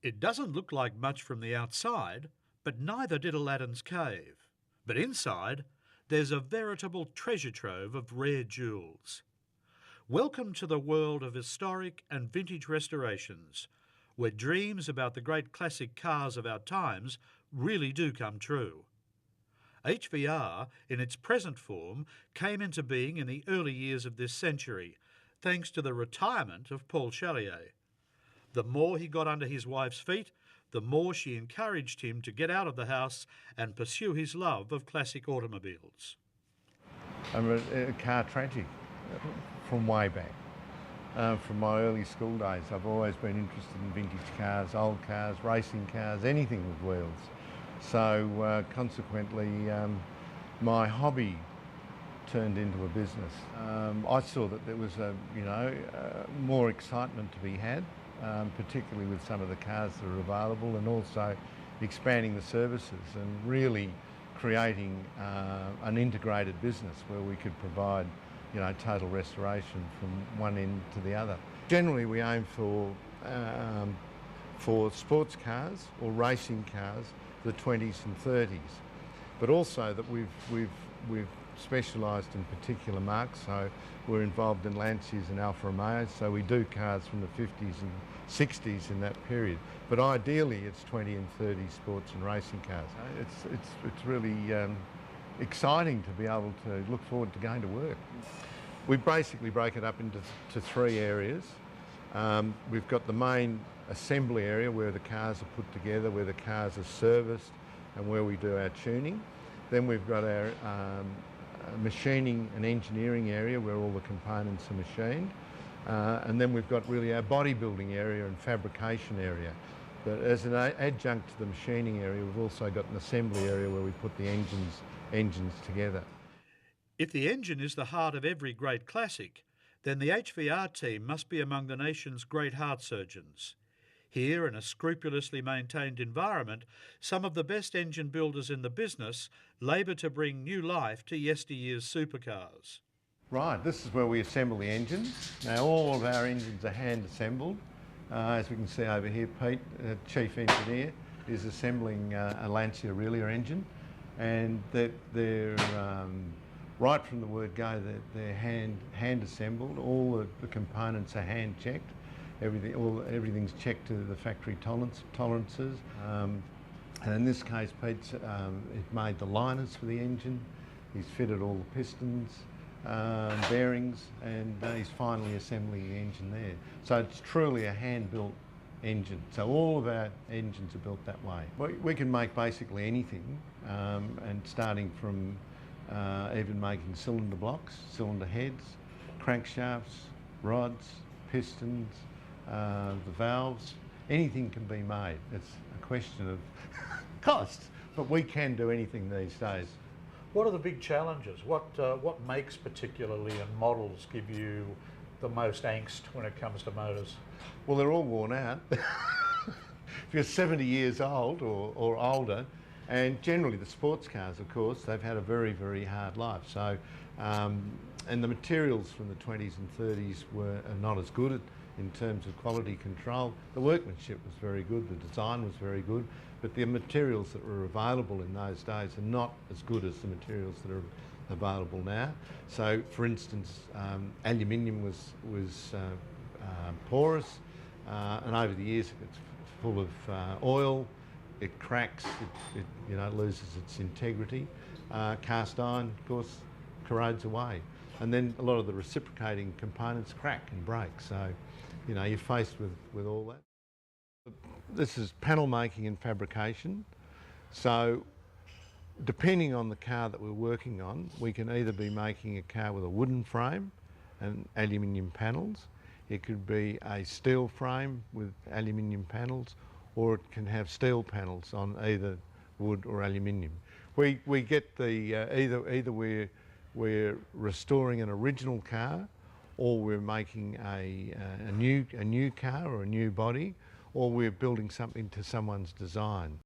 It doesn't look like much from the outside, but neither did Aladdin's cave. But inside, there's a veritable treasure trove of rare jewels. Welcome to the world of historic and vintage restorations, where dreams about the great classic cars of our times really do come true. HVR, in its present form, came into being in the early years of this century, thanks to the retirement of Paul Chaleyer. The more he got under his wife's feet, the more she encouraged him to get out of the house and pursue his love of classic automobiles. I'm a car tragic from way back. From my early school days, I've always been interested in vintage cars, old cars, racing cars, anything with wheels. So consequently, my hobby turned into a business. I saw that there was more excitement to be had, particularly with some of the cars that are available, and also expanding the services and really creating an integrated business where we could provide total restoration from one end to the other. Generally, we aim for sports cars or racing cars, the 20s and 30s, but also that we've specialised in particular marques. So we're involved in Lancias and Alfa Romeos, so we do cars from the 50s and 60s in that period. But ideally, it's 20 and 30 sports and racing cars. It's really exciting to be able to look forward to going to work. We basically break it up into three areas. We've got the main assembly area where the cars are put together, where the cars are serviced and where we do our tuning. Then we've got our machining and engineering area where all the components are machined. And then we've got really our bodybuilding area and fabrication area. But as an adjunct to the machining area, we've also got an assembly area where we put the engines together. If the engine is the heart of every great classic, then the HVR team must be among the nation's great heart surgeons. Here, in a scrupulously maintained environment, some of the best engine builders in the business labour to bring new life to yesteryear's supercars. Right, this is where we assemble the engines. Now all of our engines are hand assembled. As we can see over here, Pete, Chief Engineer, is assembling a Lancia Aurelia engine, and they're right from the word go, they're hand assembled. All the components are hand checked. Everything's checked to the factory tolerances. And in this case, Pete's made the liners for the engine. He's fitted all the pistons, bearings, and he's finally assembling the engine there. So it's truly a hand-built engine. So all of our engines are built that way. We can make basically anything, and starting from even making cylinder blocks, cylinder heads, crankshafts, rods, pistons, the valves, anything can be made. It's a question of cost, but we can do anything these days. What are the big challenges? What makes particularly and models give you the most angst when it comes to motors? Well, they're all worn out. If you're 70 years old or older, and generally the sports cars, of course, they've had a very, very hard life. So, and the materials from the 20s and 30s are not as good in terms of quality control. The workmanship was very good, the design was very good, but the materials that were available in those days are not as good as the materials that are available now. So, for instance, aluminium was porous, and over the years it's full of oil. It cracks, it loses its integrity. Cast iron, of course, corrodes away. And then a lot of the reciprocating components crack and break. So, you're faced with all that. This is panel making and fabrication. So, depending on the car that we're working on, we can either be making a car with a wooden frame and aluminium panels. It could be a steel frame with aluminium panels, or it can have steel panels on either wood or aluminium. We get the either we're restoring an original car, or we're making a new car or a new body, or we're building something to someone's design.